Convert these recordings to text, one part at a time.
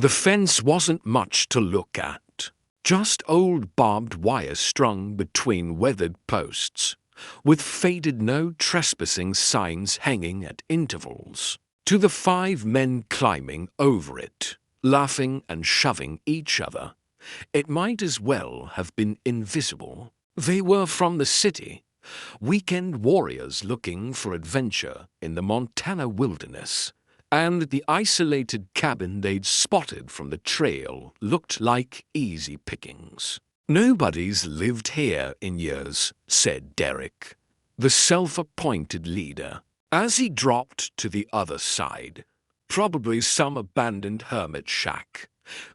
The fence wasn't much to look at. Just old barbed wire strung between weathered posts, with faded no trespassing signs hanging at intervals. To the 5 men climbing over it, laughing and shoving each other, it might as well have been invisible. They were from the city, weekend warriors looking for adventure in the Montana wilderness, and the isolated cabin they'd spotted from the trail looked like easy pickings. "Nobody's lived here in years," said Derek, the self-appointed leader, as he dropped to the other side. "Probably some abandoned hermit shack.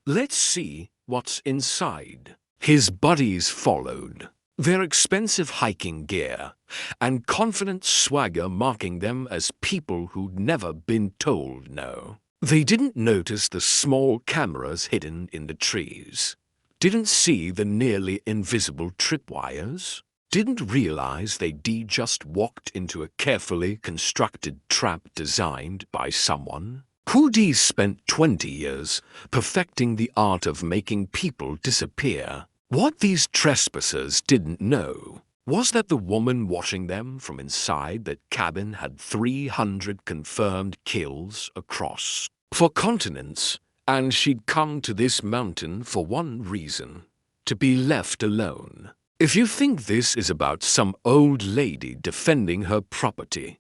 Let's see what's inside." His buddies followed, their expensive hiking gear and confident swagger marking them as people who'd never been told no. They didn't notice the small cameras hidden in the trees, didn't see the nearly invisible tripwires, didn't realize they'd just walked into a carefully constructed trap designed by someone who'd spent 20 years perfecting the art of making people disappear. What these trespassers didn't know was that the woman watching them from inside that cabin had 300 confirmed kills across 4 continents, and she'd come to this mountain for one reason: to be left alone. If you think this is about some old lady defending her property,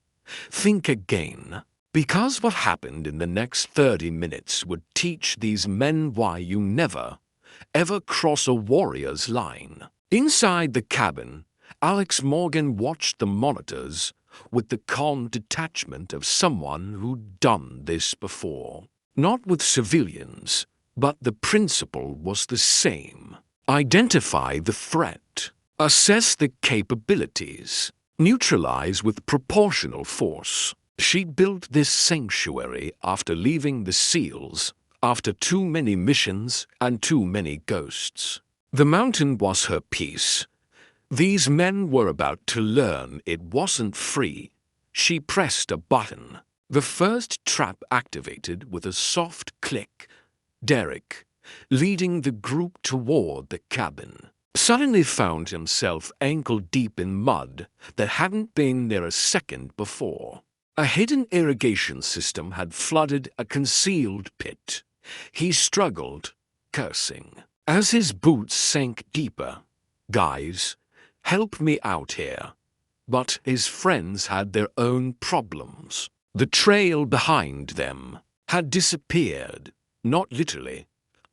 think again, because what happened in the next 30 minutes would teach these men why you never, ever cross a warrior's line. Inside the cabin, Alex Morgan watched the monitors with the calm detachment of someone who'd done this before. Not with civilians, but the principle was the same. Identify the threat, assess the capabilities, neutralize with proportional force. She built this sanctuary after leaving the SEALs, after too many missions and too many ghosts. The mountain was her peace. These men were about to learn it wasn't free. She pressed a button. The first trap activated with a soft click. Derek, leading the group toward the cabin, suddenly found himself ankle-deep in mud that hadn't been there a second before. A hidden irrigation system had flooded a concealed pit. He struggled, cursing, as his boots sank deeper. "Guys, help me out here." But his friends had their own problems. The trail behind them had disappeared, not literally,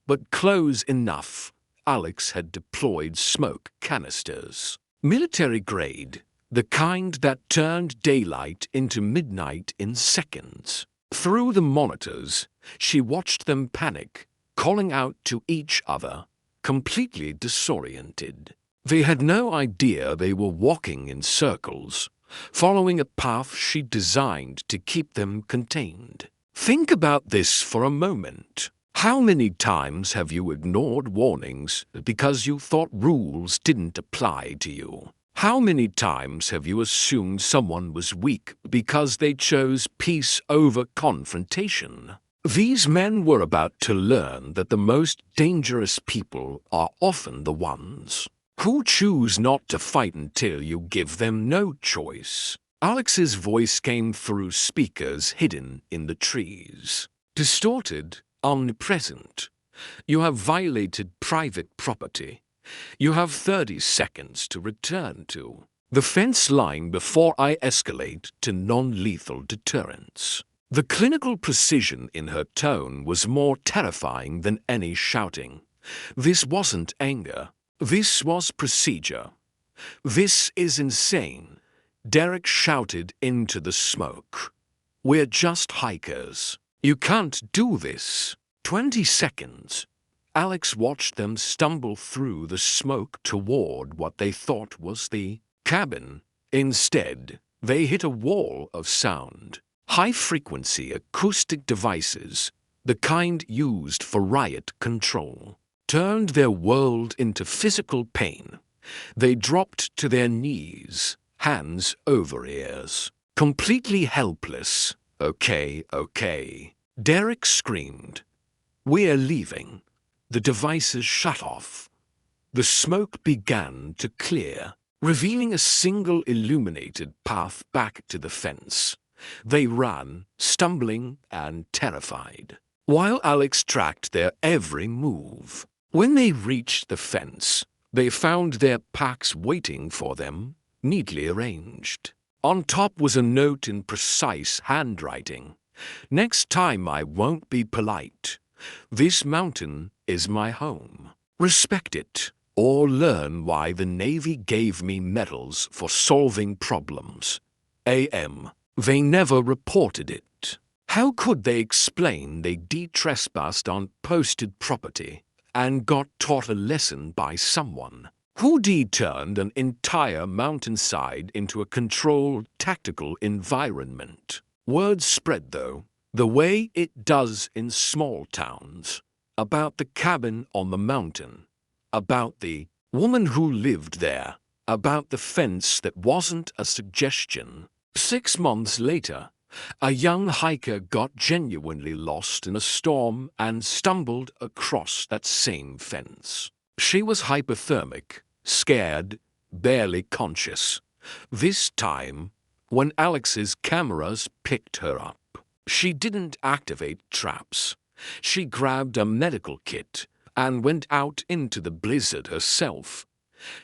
but close enough. Alex had deployed smoke canisters, military grade, the kind that turned daylight into midnight in seconds. Through the monitors, she watched them panic, calling out to each other, completely disoriented. They had no idea they were walking in circles, following a path she designed to keep them contained. Think about this for a moment. How many times have you ignored warnings because you thought rules didn't apply to you? How many times have you assumed someone was weak because they chose peace over confrontation? These men were about to learn that the most dangerous people are often the ones who choose not to fight until you give them no choice. Alex's voice came through speakers hidden in the trees. Distorted, omnipresent. "You have violated private property. You have 30 seconds to return to the fence line before I escalate to non-lethal deterrence." The clinical precision in her tone was more terrifying than any shouting. This wasn't anger. This was procedure. "This is insane," Derek shouted into the smoke. "We're just hikers. You can't do this." 20 seconds. Alex watched them stumble through the smoke toward what they thought was the cabin. Instead, they hit a wall of sound. High-frequency acoustic devices, the kind used for riot control, turned their world into physical pain. They dropped to their knees, hands over ears, completely helpless. "Okay, okay," Derek screamed. We're leaving. The devices shut off. The smoke began to clear, revealing a single illuminated path back to the fence. They ran, stumbling and terrified, while Alex tracked their every move. When they reached the fence, they found their packs waiting for them, neatly arranged. On top was a note in precise handwriting. "Next time I won't be polite. This mountain is my home. Respect it, or learn why the Navy gave me medals for solving problems. AM." They never reported it. How could they explain they de-trespassed on posted property and got taught a lesson by someone who turned an entire mountainside into a controlled, tactical environment? Word spread, though, the way it does in small towns, about the cabin on the mountain, about the woman who lived there, about the fence that wasn't a suggestion. 6 months later, a young hiker got genuinely lost in a storm and stumbled across that same fence. She was hypothermic, scared, barely conscious. This time, when Alex's cameras picked her up, she didn't activate traps. She grabbed a medical kit and went out into the blizzard herself.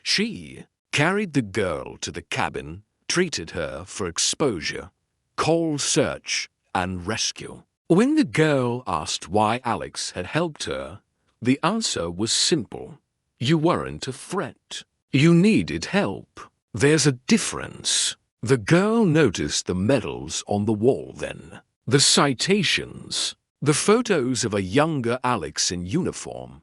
She carried the girl to the cabin, treated her for exposure, called search and rescue. When the girl asked why Alex had helped her, the answer was simple. You weren't a threat. You needed help. There's a difference. The girl noticed the medals on the wall then, the citations, the photos of a younger Alex in uniform,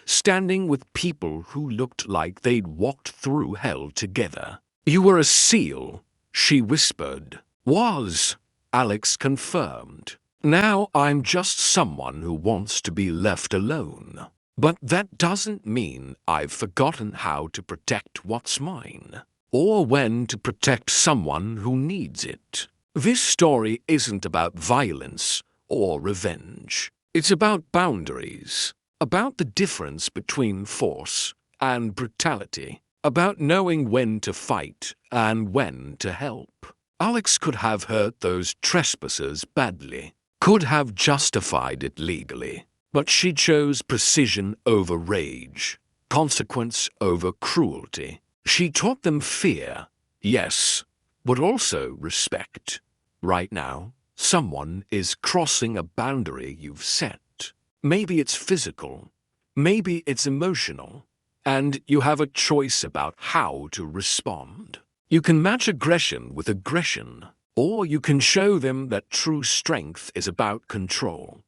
standing with people who looked like they'd walked through hell together. You were a SEAL, she whispered. Was, Alex confirmed. Now I'm just someone who wants to be left alone. But that doesn't mean I've forgotten how to protect what's mine, or when to protect someone who needs it. This story isn't about violence or revenge. It's about boundaries, about the difference between force and brutality, about knowing when to fight and when to help. Alex could have hurt those trespassers badly, could have justified it legally, but she chose precision over rage, consequence over cruelty. She taught them fear, yes, but also respect. Right now, someone is crossing a boundary you've set. Maybe it's physical, maybe it's emotional, and you have a choice about how to respond. You can match aggression with aggression, or you can show them that true strength is about control,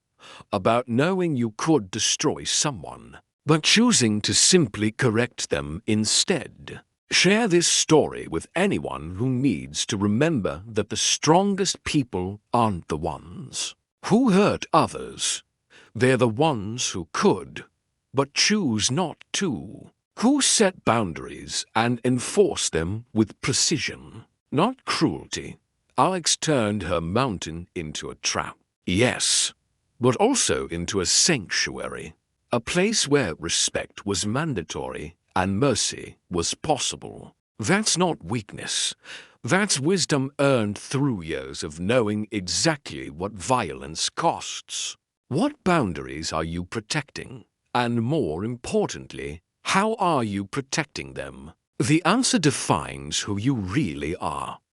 about knowing you could destroy someone, but choosing to simply correct them instead. Share this story with anyone who needs to remember that the strongest people aren't the ones who hurt others. They're the ones who could, but choose not to. Who set boundaries and enforce them with precision, not cruelty. Alex turned her mountain into a trap. Yes, but also into a sanctuary, a place where respect was mandatory and mercy was possible. That's not weakness. That's wisdom earned through years of knowing exactly what violence costs. What boundaries are you protecting? And more importantly, how are you protecting them? The answer defines who you really are.